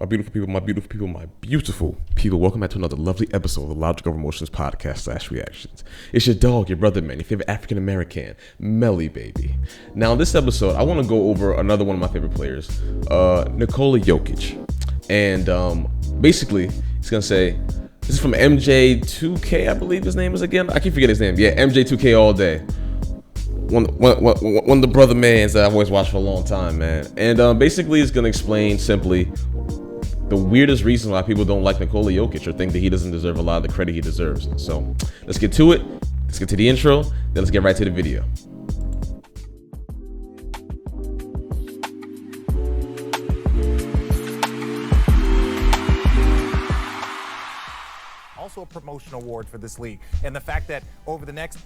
My beautiful people, my beautiful people, my beautiful people. Welcome back to another lovely episode of the Logic of Emotions podcast / reactions. It's your dog, your brother, man, your favorite African American, Melly, baby. Now, in this episode, I want to go over another one of my favorite players, NIKOLA Jokic. And basically, he's going to say, this is from MJ2K, I believe his name is again. I keep forgetting his name. Yeah, MJ2KALLDAY. One of the brother mans that I've always watched for a long time, man. And basically, it's going to explain simply the weirdest reason why people don't like NIKOLA Jokic or think that he doesn't deserve a lot of the credit he deserves. So let's get to it. Let's get to the intro. Then let's get right to the video. Also a promotion award for this league, and the fact that over the next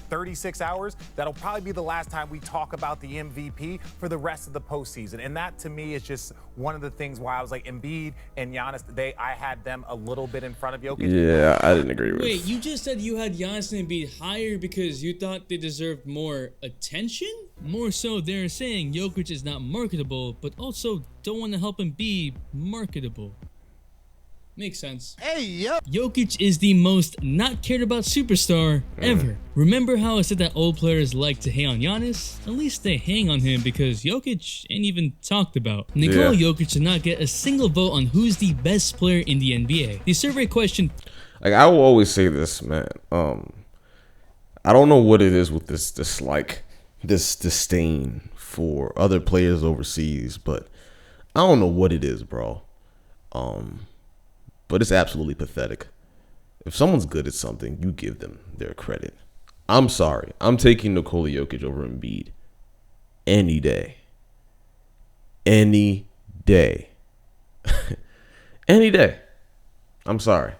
36 hours, that'll probably be the last time we talk about the MVP for the rest of the postseason. And that, to me, is just one of the things why I was like, Embiid and Giannis, I had them a little bit in front of Jokic. Yeah, I didn't agree with. Wait, you just said you had Giannis and Embiid higher because you thought they deserved more attention? More so, they're saying Jokic is not marketable, but also don't want to help him be marketable. Makes sense. Hey, yo! Jokic is the most not cared about superstar ever. Remember how I said that old players like to hang on Giannis? At least they hang on him because Jokic ain't even talked about. NIKOLA Jokic did not get a single vote on who's the best player in the NBA. The survey question... Like, I will always say this, man. I don't know what it is with this disdain for other players overseas, but I don't know what it is, bro. But it's absolutely pathetic. If someone's good at something, you give them their credit. I'm sorry. I'm taking NIKOLA Jokic over Embiid any day. Any day. Any day. I'm sorry.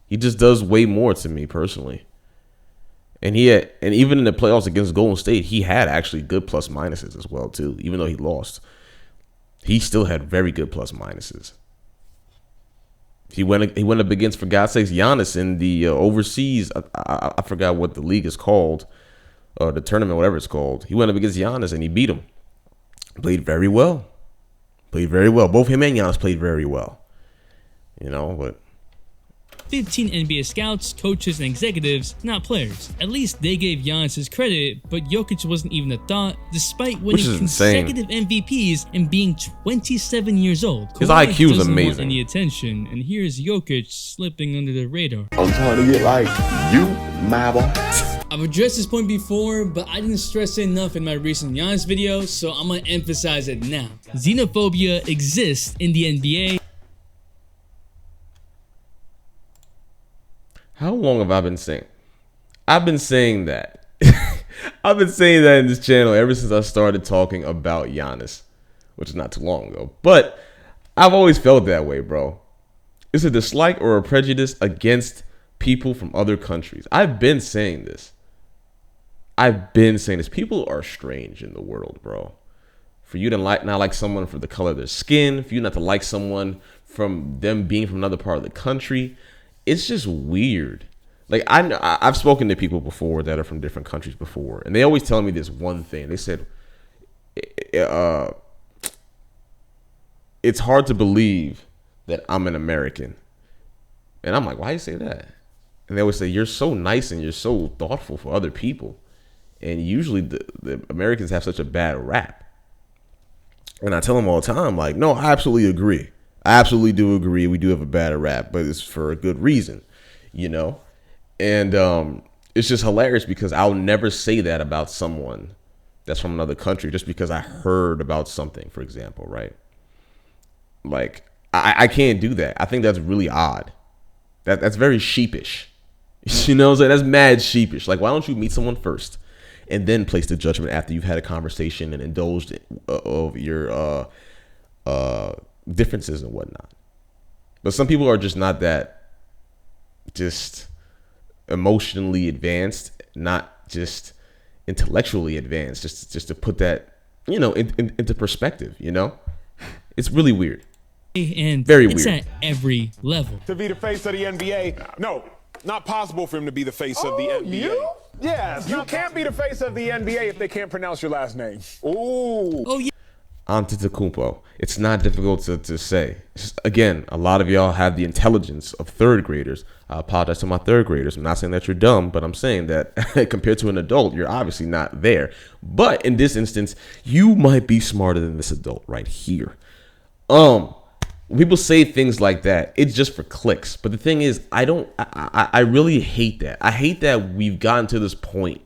He just does way more to me personally. And even in the playoffs against Golden State, he had actually good plus minuses as well too. Even though he lost, he still had very good plus minuses. He went up against, for God's sakes, Giannis in the overseas. I forgot what the league is called, the tournament, whatever it's called. He went up against Giannis and he beat him. Played very well. Both him and Giannis played very well. You know, but 15 NBA scouts, coaches, and executives, not players. At least they gave Giannis his credit, but Jokic wasn't even a thought, despite winning consecutive MVPs and being 27 years old. His IQ is amazing. Want any attention, and here's Jokic slipping under the radar. I'm trying to get like you, my boy. I've addressed this point before, but I didn't stress it enough in my recent Giannis video, so I'm gonna emphasize it now. Xenophobia exists in the NBA. How long have I been saying? I've been saying that. I've been saying that in this channel ever since I started talking about Giannis, which is not too long ago. But I've always felt that way, bro. It's a dislike or a prejudice against people from other countries. I've been saying this. People are strange in the world, bro. For you to not like someone for the color of their skin, for you not to like someone from them being from another part of the country, it's just weird. Like, I've spoken to people before that are from different countries before, and they always tell me this one thing. They said, it's hard to believe that I'm an American. And I'm like, why do you say that? And they always say, you're so nice and you're so thoughtful for other people. And usually the Americans have such a bad rap. And I tell them all the time, like, no, I absolutely agree. I absolutely do agree. We do have a bad rap, but it's for a good reason, you know? And it's just hilarious because I'll never say that about someone that's from another country just because I heard about something, for example, right? Like, I can't do that. I think that's really odd. That's very sheepish. You know what I'm saying? That's mad sheepish. Like, why don't you meet someone first and then place the judgment after you've had a conversation and indulged of your differences and whatnot. But some people are just not that just emotionally advanced, not just intellectually advanced, just to put that, you know, into perspective, you know? It's really weird. And very it's weird. At every level. To be the face of the NBA, no, not possible for him to be the face of the NBA. You? Yes, you can't be the face of the NBA if they can't pronounce your last name. Ooh. Oh, yeah. Antetokounmpo. It's not difficult to say. Just, again, a lot of y'all have the intelligence of third graders. I apologize to my third graders. I'm not saying that you're dumb, but I'm saying that compared to an adult, you're obviously not there. But in this instance, you might be smarter than this adult right here. When people say things like that, it's just for clicks. But the thing is, I really hate that. I hate that we've gotten to this point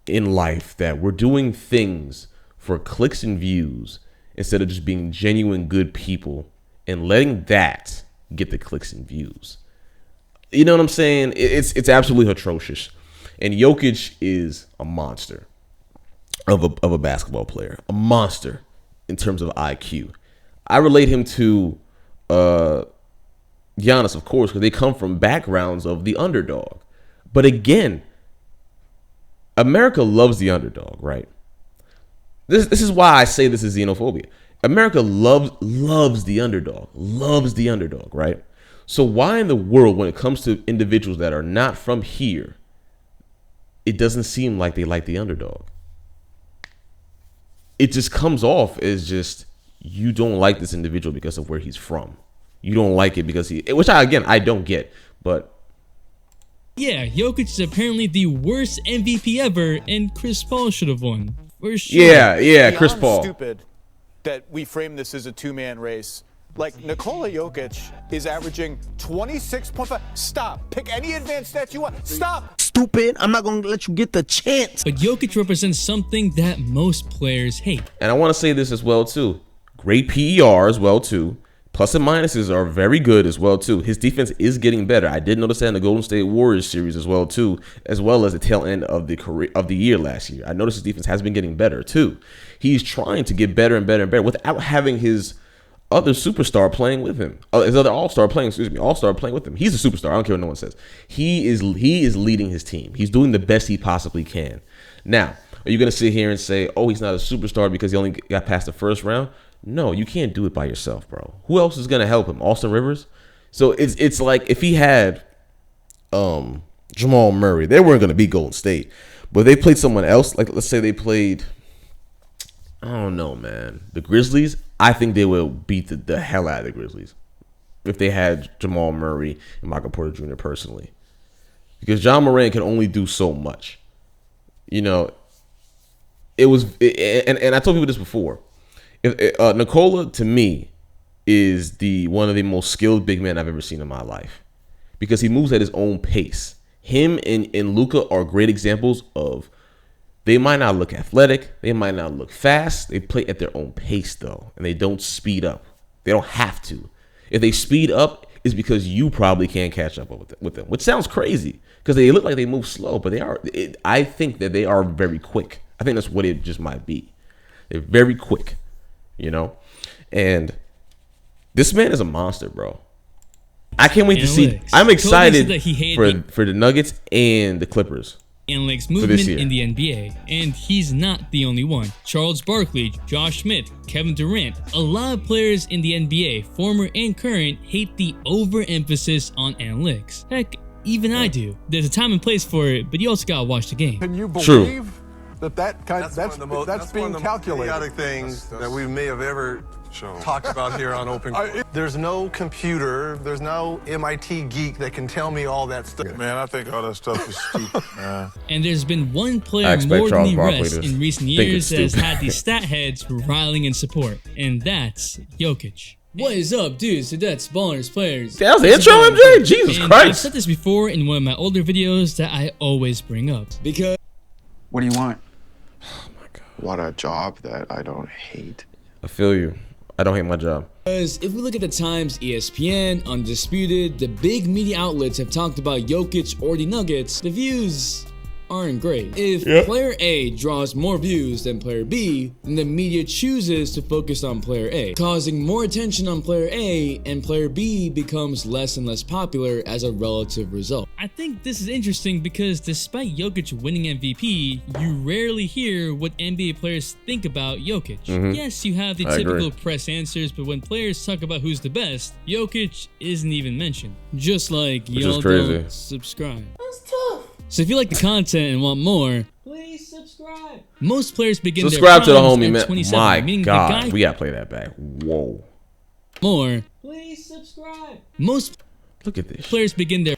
in life that we're doing things for clicks and views instead of just being genuine good people and letting that get the clicks and views. You know what I'm saying? It's absolutely atrocious. And Jokic is a monster of a basketball player, a monster in terms of IQ. I relate him to Giannis, of course, because they come from backgrounds of the underdog. But again, America loves the underdog, right? This is why I say this is xenophobia. America loves the underdog, right? So why in the world, when it comes to individuals that are not from here, it doesn't seem like they like the underdog? It just comes off as just, you don't like this individual because of where he's from. You don't like it because which I don't get, but. Yeah, Jokic is apparently the worst MVP ever, and Chris Paul should have won. For sure. Yeah, Chris Paul. Stupid that we frame this as a two-man race. Like, NIKOLA Jokic is averaging 26.5. Stop. Pick any advanced stats you want. Stop. Stupid. I'm not going to let you get the chance. But Jokic represents something that most players hate. And I want to say this as well, too. Great PER as well, too. Plus and minuses are very good as well, too. His defense is getting better. I did notice that in the Golden State Warriors series as well, too, as well as the tail end of the year last year. I noticed his defense has been getting better, too. He's trying to get better and better and better without having his other superstar playing with him. His other all-star playing with him. He's a superstar. I don't care what no one says. He is leading his team. He's doing the best he possibly can. Now, are you going to sit here and say, oh, he's not a superstar because he only got past the first round? No, you can't do it by yourself, bro. Who else is gonna help him? Austin Rivers? So it's like if he had Jamal Murray, they weren't gonna beat Golden State. But if they played someone else, like let's say they played, I don't know, man, the Grizzlies, I think they will beat the hell out of the Grizzlies if they had Jamal Murray and Michael Porter Jr. personally. Because John Moran can only do so much. You know, and I told people this before. NIKOLA, to me, is one of the most skilled big men I've ever seen in my life because he moves at his own pace. Him and Luka are great examples of, they might not look athletic, they might not look fast, they play at their own pace, though, and they don't speed up. They don't have to. If they speed up, it's because you probably can't catch up with them, which sounds crazy because they look like they move slow, but they are. I think that they are very quick. I think that's what it just might be. They're very quick. You know, and this man is a monster, bro. I can't wait to see. I'm excited for the Nuggets and the Clippers. Analytics movement in the NBA, and he's not the only one. Charles Barkley, Josh Smith, Kevin Durant, a lot of players in the NBA, former and current, hate the overemphasis on analytics. Heck, even I do. There's a time and place for it, but you also gotta watch the game. Can you believe? True. That's being calculated. Chaotic things that we may have ever talked about here on Open. There's no computer, there's no MIT geek that can tell me all that stuff. Man, I think all that stuff is stupid, man. And there's been one player more than the rest in recent years that has had these stat heads riling in support, and that's Jokic. What is up, dudes? So that's Ballers Players. That was the intro, MJ? Jesus Christ. I've said this before in one of my older videos that I always bring up. Because... What do you want? Oh my God. What a job that I don't hate. I feel you. I don't hate my job. Because if we look at the Times, ESPN, Undisputed, the big media outlets have talked about Jokic or the Nuggets, the views aren't great. If player A draws more views than player B, then the media chooses to focus on player A, causing more attention on player A, and player B becomes less and less popular as a relative result. I think this is interesting because despite Jokic winning MVP, you rarely hear what NBA players think about Jokic. Yes, you have the typical press answers, but when players talk about who's the best, Jokic isn't even mentioned. Just like y'all don't subscribe. That's tough. So if you like the content and want more, please subscribe. Most players begin Subscribe to their the primes homie, at man. 27, My meaning God, the guy we gotta play that back. Whoa. more. Please subscribe. Most Look at this. players begin their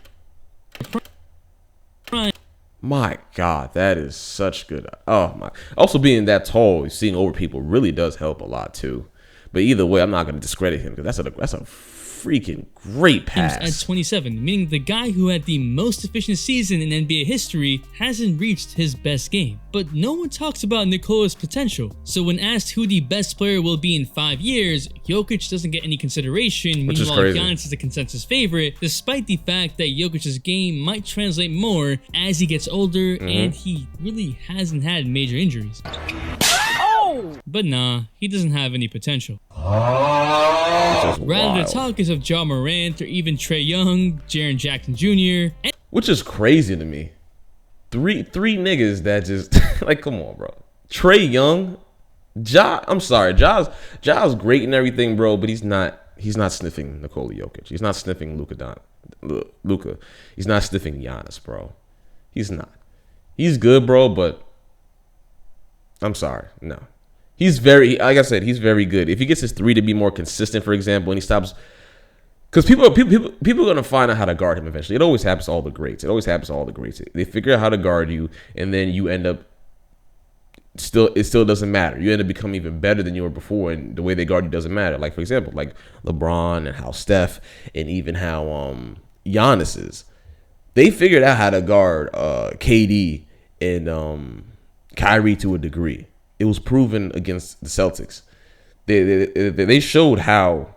prime. My God, that is such good. Oh my. Also, being that tall, seeing over people really does help a lot too. But either way, I'm not gonna discredit him because that's a freaking great pass. At 27, meaning the guy who had the most efficient season in NBA history hasn't reached his best game. But no one talks about NIKOLA's potential. So when asked who the best player will be in 5 years, Jokic doesn't get any consideration. Which is Meanwhile, crazy. Giannis is the consensus favorite, despite the fact that Jokic's game might translate more as he gets older and he really hasn't had major injuries. But nah, he doesn't have any potential. Rather, the talk is of Ja Morant or even Trae Young, Jaren Jackson Jr. Which is crazy to me. Three niggas that just like, come on, bro. Trae Young, I'm sorry, Ja's great and everything, bro, but he's not sniffing Nikola Jokic. He's not sniffing Luka. He's not sniffing Giannis, bro. He's not. He's good, bro, but I'm sorry, no. He's very, like I said, he's very good. If he gets his three to be more consistent, for example, and he stops, because people are gonna find out how to guard him eventually. It always happens to all the greats. They figure out how to guard you, and then you end up it still doesn't matter. You end up becoming even better than you were before, and the way they guard you doesn't matter. Like, for example, like LeBron and how Steph and even how Giannis is. They figured out how to guard KD and Kyrie to a degree. It was proven against the Celtics. They showed how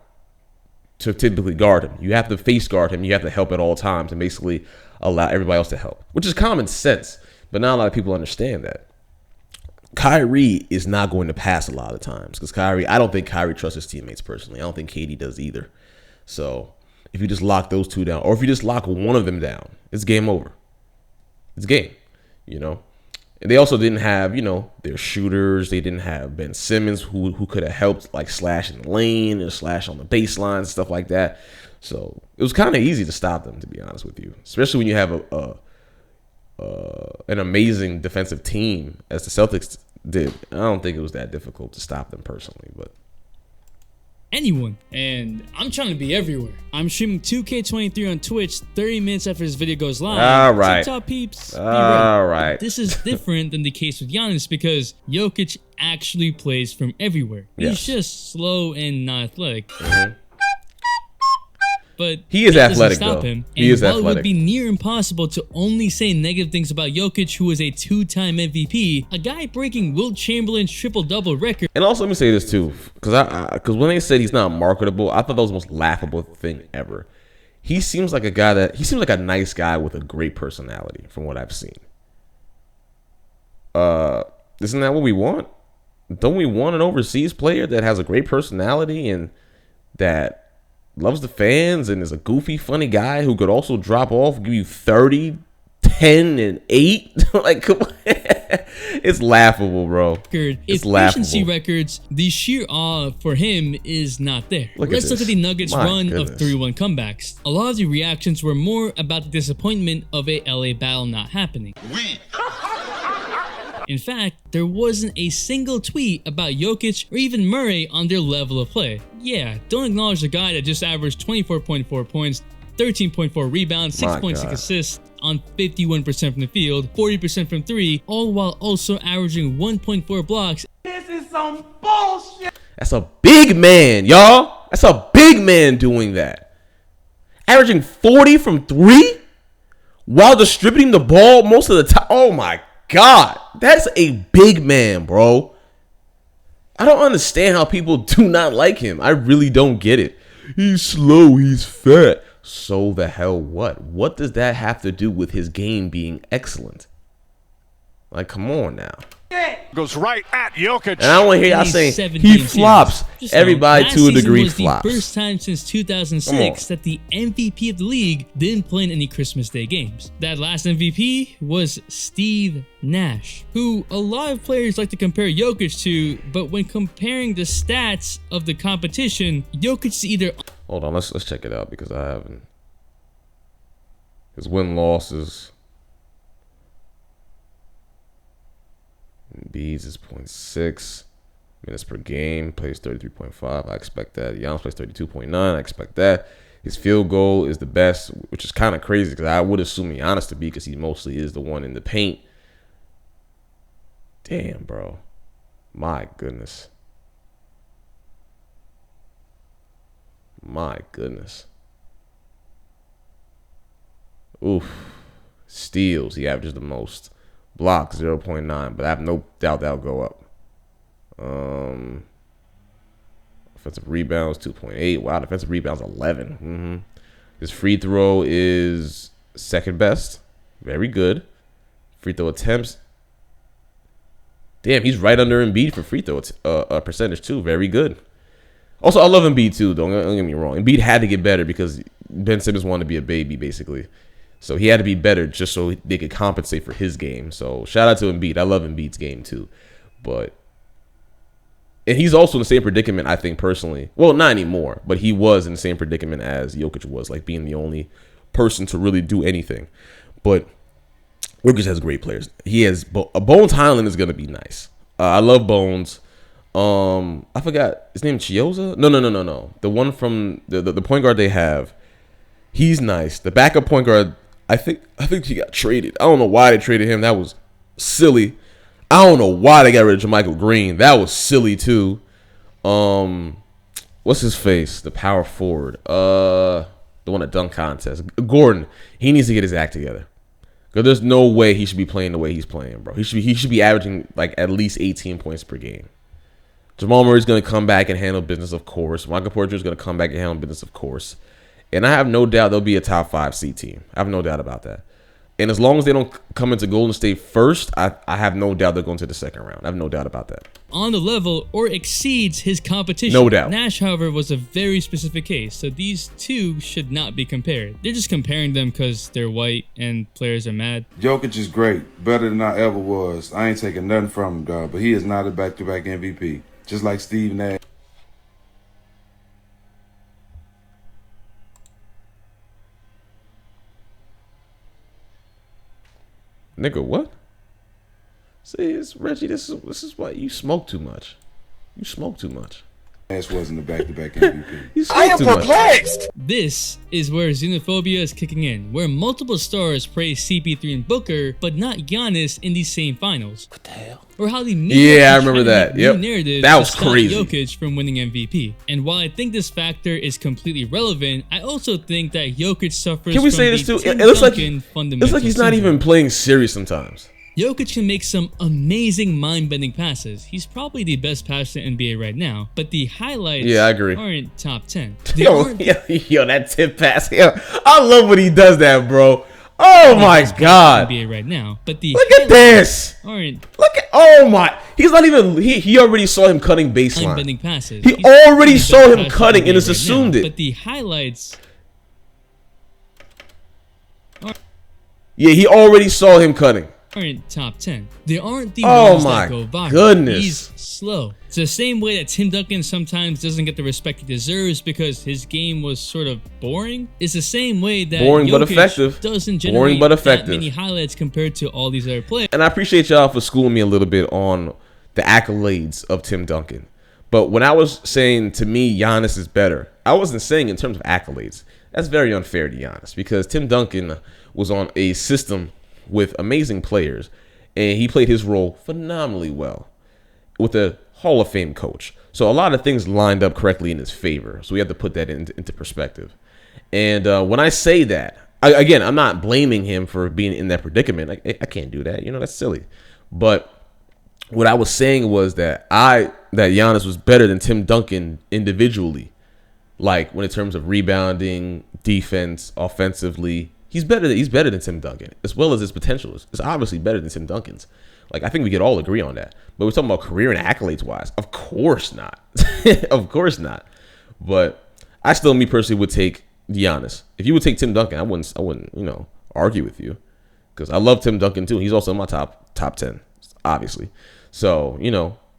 to typically guard him. You have to face guard him. You have to help at all times and basically allow everybody else to help, which is common sense. But not a lot of people understand that. Kyrie is not going to pass a lot of times because I don't think Kyrie trusts his teammates personally. I don't think KD does either. So if you just lock those two down, or if you just lock one of them down, it's game over. It's game, you know. And they also didn't have, their shooters. They didn't have Ben Simmons who could have helped like slash in the lane and slash on the baseline and stuff like that. So it was kind of easy to stop them, to be honest with you, especially when you have an amazing defensive team as the Celtics did. I don't think it was that difficult to stop them personally, but anyone, and I'm trying to be everywhere. I'm streaming 2K23 on Twitch 30 minutes after this video goes live. All right. TikTok peeps, be all ready. right. This is different than the case with Giannis because Jokic actually plays from everywhere. Yes. He's just slow and not athletic. But he is that athletic, doesn't stop though. him. He is while athletic. It would be near impossible to only say negative things about Jokic, who is a 2-time MVP, a guy breaking Wilt Chamberlain's triple-double record. And also, let me say this too, because when they said he's not marketable, I thought that was the most laughable thing ever. He seems like he seems like a nice guy with a great personality, from what I've seen. Isn't that what we want? Don't we want an overseas player that has a great personality and that loves the fans and is a goofy, funny guy who could also drop off, give you 30, 10, and 8? Like, come on. It's laughable, bro. It's Efficiency laughable. records, the sheer awe for him is not there. Let's look at the Nuggets' run of 3-1 comebacks. A lot of the reactions were more about the disappointment of a LA battle not happening. In fact, there wasn't a single tweet about Jokic or even Murray on their level of play. Yeah, don't acknowledge the guy that just averaged 24.4 points, 13.4 rebounds, 6.6 assists on 51% from the field, 40% from 3, all while also averaging 1.4 blocks. This is some bullshit. That's a big man, y'all. That's a big man doing that. Averaging 40 from 3 while distributing the ball most of the time. Oh my God, that's a big man, bro. I don't understand how people do not like him. I really don't get it. He's slow, he's fat. So the hell what? What does that have to do with his game being excellent? Like, come on now. Goes right at Jokic. And I don't want to hear y'all saying he flops. Everybody to a degree flops. The first time since 2006 that the MVP of the league didn't play in any Christmas Day games. That last MVP was Steve Nash, who a lot of players like to compare Jokic to, but when comparing the stats of the competition, Jokic is either... Hold on, let's check it out because I haven't. His win-loss is Embiid's is 0.6 minutes per game. Plays 33.5. I expect that. Giannis plays 32.9. I expect that. His field goal is the best, which is kind of crazy because I would assume Giannis to be because he mostly is the one in the paint. Damn, bro. My goodness. My goodness. Oof. Steals, he averages the most. Blocks, 0.9, but I have no doubt that'll go up. Offensive rebounds, 2.8. Wow, defensive rebounds, 11. His free throw is second best. Very good. Free throw attempts. Damn, he's right under Embiid for free throw percentage, too. Very good. Also, I love Embiid, too. Don't get me wrong. Embiid had to get better because Ben Simmons wanted to be a baby, basically. So he had to be better just so they could compensate for his game. So shout out to Embiid. I love Embiid's game, too. And he's also in the same predicament, I think, personally. Well, not anymore, but he was in the same predicament as Jokic was, like being the only person to really do anything. But Jokic has great players. He has Bones Highland is going to be nice. I love Bones. I forgot his name. Chioza? No. The one from the point guard they have. He's nice. The backup point guard, I think he got traded. I don't know why they traded him. That was silly. I don't know why they got rid of JaMychal Green. That was silly too. What's his face? The power forward. The one at dunk contest. Gordon. He needs to get his act together. Because there's no way he should be playing the way he's playing, bro. He should be averaging like at least 18 points per game. Jamal Murray's going to come back and handle business, of course. Michael Porter is going to come back and handle business, of course. And I have no doubt they'll be a top 5 seed team. I have no doubt about that. And as long as they don't come into Golden State first, I have no doubt they're going to the second round. I have no doubt about that. On the level or exceeds his competition. No doubt. Nash, however, was a very specific case, so these two should not be compared. They're just comparing them because they're white and players are mad. Jokic is great, better than I ever was. I ain't taking nothing from him, dog, but he is not a back-to-back MVP, just like Steve Nash. Nigga, what? See, it's Reggie. This is why you smoke too much. You smoke too much. Nash wasn't a back-to-back MVP. I am perplexed. This is where Xenophobia is kicking in, where multiple stars praise CP3 and Booker, but not Giannis in these same finals. What the hell? Or how the media I remember that. Yep, that was crazy. Jokic from winning MVP. And while I think this factor is completely relevant, I also think that Jokic suffers. Can we say this too? It looks like he's not even playing serious sometimes. Jokic can make some amazing mind-bending passes. He's probably the best passer in the NBA right now, but the highlights I agree. aren't top 10. Yo, that tip pass. Yo, I love when he does that, bro. Oh my God. NBA right now, but the look at this. Aren't oh my. He's not even. He already saw him cutting baseline. Mind-bending passes. He already saw him cutting and has assumed it. But the highlights. Yeah, he already saw him cutting. Aren't top 10. They aren't the ones that go viral. Goodness. He's slow. It's the same way that Tim Duncan sometimes doesn't get the respect he deserves because his game was sort of boring. It's the same way that boring Jokic but effective. Doesn't generate that many highlights compared to all these other players. And I appreciate y'all for schooling me a little bit on the accolades of Tim Duncan. But when I was saying to me Giannis is better, I wasn't saying in terms of accolades. That's very unfair to Giannis because Tim Duncan was on a system with amazing players, and he played his role phenomenally well with a Hall of Fame coach. So a lot of things lined up correctly in his favor. So we have to put that into perspective. And when I say that, again, I'm not blaming him for being in that predicament. I can't do that. That's silly. But what I was saying was that Giannis was better than Tim Duncan individually. Like when in terms of rebounding, defense, offensively, he's better than Tim Duncan, as well as his potential is obviously better than Tim Duncan's. Like I think we could all agree on that. But we're talking about career and accolades wise, of course not, of course not. But I still, me personally, would take Giannis. If you would take Tim Duncan, I wouldn't, argue with you because I love Tim Duncan too. He's also in my top 10, obviously. So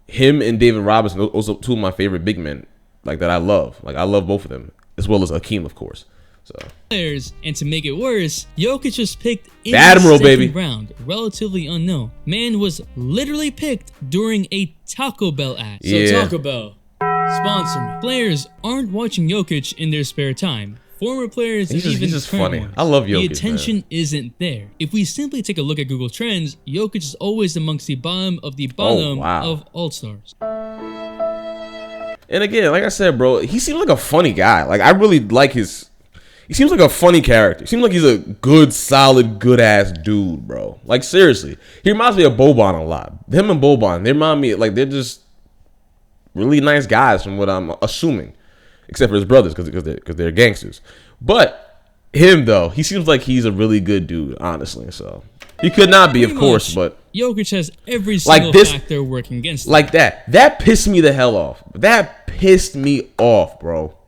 him and David Robinson, those are two of my favorite big men. Like that I love. Like I love both of them, as well as Hakeem, of course. So players, and to make it worse, Jokic was picked in the Admiral, the baby. second round, relatively unknown. Man was literally picked during a Taco Bell ad. So Yeah. Taco Bell, sponsor me. Players aren't watching Jokic in their spare time. Former players He's and just- even he's just current funny. ones. I love Jokic, The attention man. isn't there. If we simply take a look at Google Trends, Jokic is always amongst the bottom of the bottom wow. of All-Stars. And again, like I said, bro, he seems like a funny guy. Like I really like his. He seems like a funny character. He seems like he's a good, solid, good ass dude, bro. Like seriously, he reminds me of Boban a lot. Him and Boban, they remind me like they're just really nice guys from what I'm assuming, except for his brothers because they're gangsters. But him though, he seems like he's a really good dude, honestly. So he could not be, of course, but Jokic has every single factor working against him. like that pissed me the hell off. That pissed me off, bro.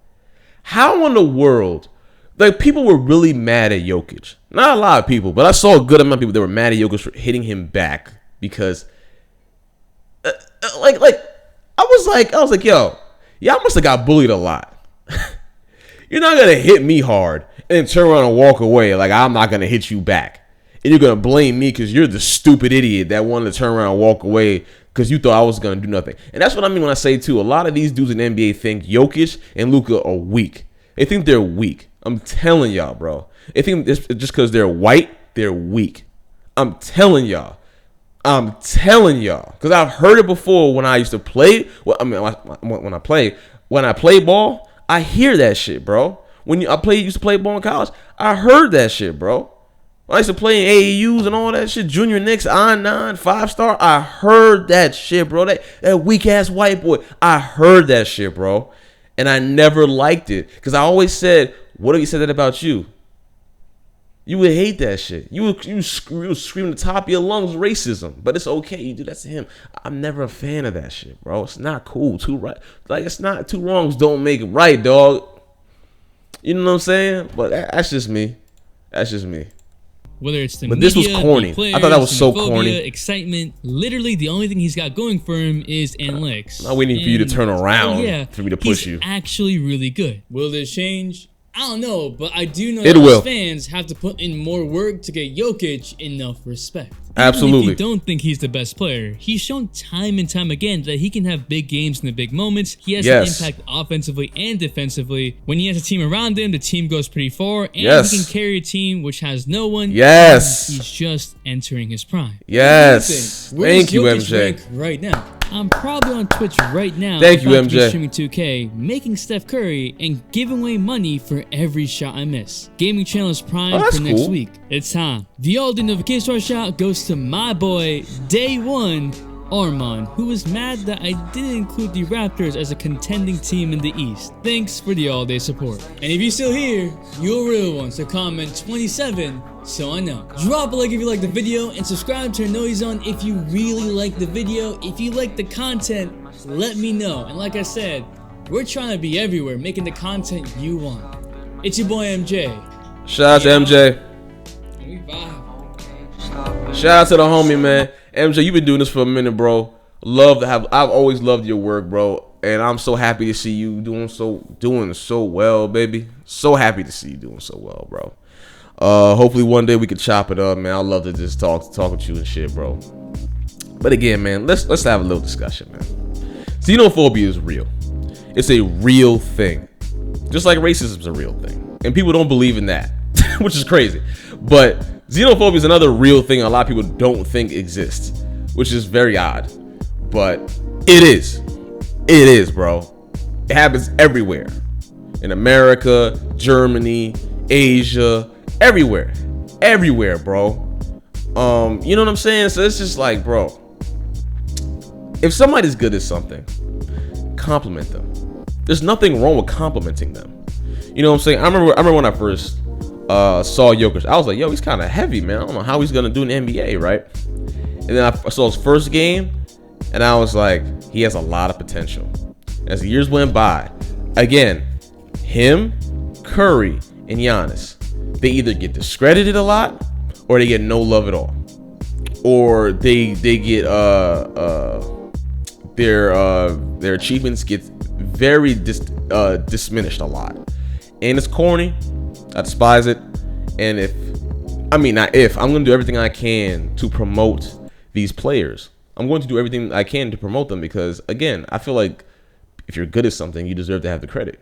How in the world? Like, people were really mad at Jokic. Not a lot of people, but I saw a good amount of people that were mad at Jokic for hitting him back because, I was like, yo, y'all must have got bullied a lot. You're not gonna hit me hard and then turn around and walk away like I'm not gonna hit you back, and you're gonna blame me because you're the stupid idiot that wanted to turn around and walk away because you thought I was gonna do nothing. And that's what I mean when I say too. A lot of these dudes in the NBA think Jokic and Luka are weak. They think they're weak. I'm telling y'all, bro. They think it's just because they're white, they're weak. I'm telling y'all. Because I've heard it before when I used to play. Well, I mean, when I play ball, I hear that shit, bro. When used to play ball in college, I heard that shit, bro. When I used to play in AAUs and all that shit, junior Knicks, I-9, 5-star, I heard that shit, bro. That weak ass white boy, I heard that shit, bro. And I never liked it because I always said, what if he said that about you? You would hate that shit. You would scream at the top of your lungs racism, but it's okay. You do that to him. I'm never a fan of that shit, bro. It's not cool. Two wrongs don't make it right, dog. You know what I'm saying? But that's just me. That's just me. Whether it's the but media, this was corny. Players, I thought that was so xenophobia, corny. Excitement. Literally, the only thing he's got going for him is analytics. I'm waiting for you to turn around for me to push he's you. Actually, really good. Will this change? I don't know, but I do know It that will. fans have to put in more work to get Jokic enough respect. Absolutely. Even if you don't think he's the best player, he's shown time and time again that he can have big games in the big moments. He has an impact offensively and defensively. When he has a team around him, the team goes pretty far, and he can carry a team which has no one. Yes. He's just entering his prime. Yes. Where Thank does you, Jokic MJ. rank right now? I'm probably on Twitch right now. Thank you, about to be MJ. Streaming 2K, making Steph Curry, and giving away money for every shot I miss. Gaming channel is primed that's for next cool. week. It's time. The all-day notification shout goes to my boy, Day One, Armand, who was mad that I didn't include the Raptors as a contending team in the East. Thanks for the all-day support. And if you're still here, you're a real one, so comment 27 so I know. Drop a like if you like the video and subscribe to Noise On if you really like the video. If you like the content, let me know. And like I said, we're trying to be everywhere, making the content you want. It's your boy MJ. Shout out to MJ. And we vibe. Shout out to the homie, man. MJ, you've been doing this for a minute, bro. I've always loved your work, bro. And I'm so happy to see you doing so well, baby. So happy to see you doing so well, bro. Hopefully one day we could chop it up, man. I'd love to just talk with you and shit, bro. But again, man, let's have a little discussion, man. Xenophobia is real. It's a real thing. Just like racism is a real thing. And people don't believe in that, which is crazy. But xenophobia is another real thing a lot of people don't think exists, which is very odd. But it is. It is, bro. It happens everywhere. In America, Germany, Asia, everywhere, bro. You know what I'm saying? So it's just like, bro, if somebody's good at something, compliment them. There's nothing wrong with complimenting them. You know what I'm saying? I remember when I first saw Jokic, I was like, yo, he's kind of heavy, man. I don't know how he's gonna do in the NBA, right? And then I saw his first game, and I was like, he has a lot of potential. As the years went by, again, him, Curry, and Giannis, they either get discredited a lot or they get no love at all, or they get their achievements get very diminished a lot. And it's corny, I despise it. And I'm going to do everything I can to promote these players. I'm going to do everything I can to promote them because, again, I feel like if you're good at something, you deserve to have the credit.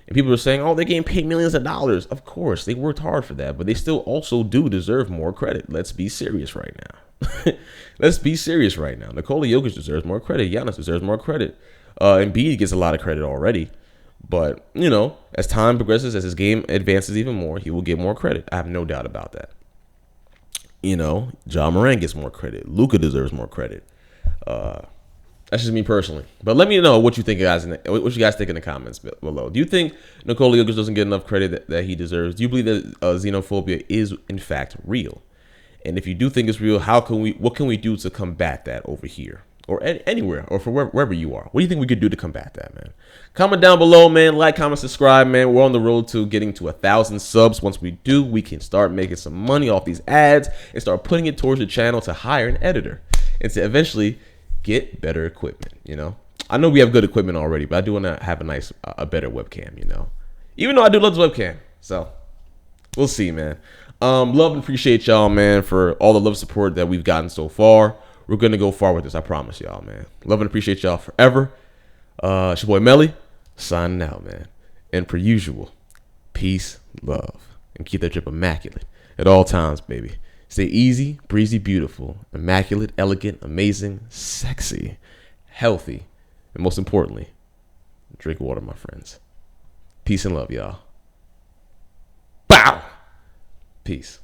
And people are saying, oh, they're getting paid millions of dollars. Of course, they worked hard for that, but they still also do deserve more credit. Let's be serious right now. Let's be serious right now. Nikola Jokic deserves more credit. Giannis deserves more credit. Embiid gets a lot of credit already. But, as time progresses, as his game advances even more, he will get more credit. I have no doubt about that. Ja Morant gets more credit. Luka deserves more credit. That's just me personally. But let me know what you think, guys. What you guys think in the comments below. Do you think Nikola Jokic doesn't get enough credit that he deserves? Do you believe that xenophobia is in fact real? And if you do think it's real, what can we do to combat that over here or anywhere or for wherever you are? What do you think we could do to combat that, man? Comment down below, man. Like, comment, subscribe, man. We're on the road to getting to 1,000 subs. Once we do, we can start making some money off these ads and start putting it towards the channel to hire an editor and to eventually get better equipment. I know we have good equipment already, but I do want to have a better webcam. Even though I do love this webcam, so we'll see, man. Love and appreciate y'all, man, for all the love and support that we've gotten so far. We're gonna go far with this, I promise y'all, man. Love and appreciate y'all forever. It's your boy Melly signing out, man. And per usual, peace, love, and keep that drip immaculate at all times, baby. Stay easy, breezy, beautiful, immaculate, elegant, amazing, sexy, healthy, and most importantly, drink water, my friends. Peace and love, y'all. Bow! Peace.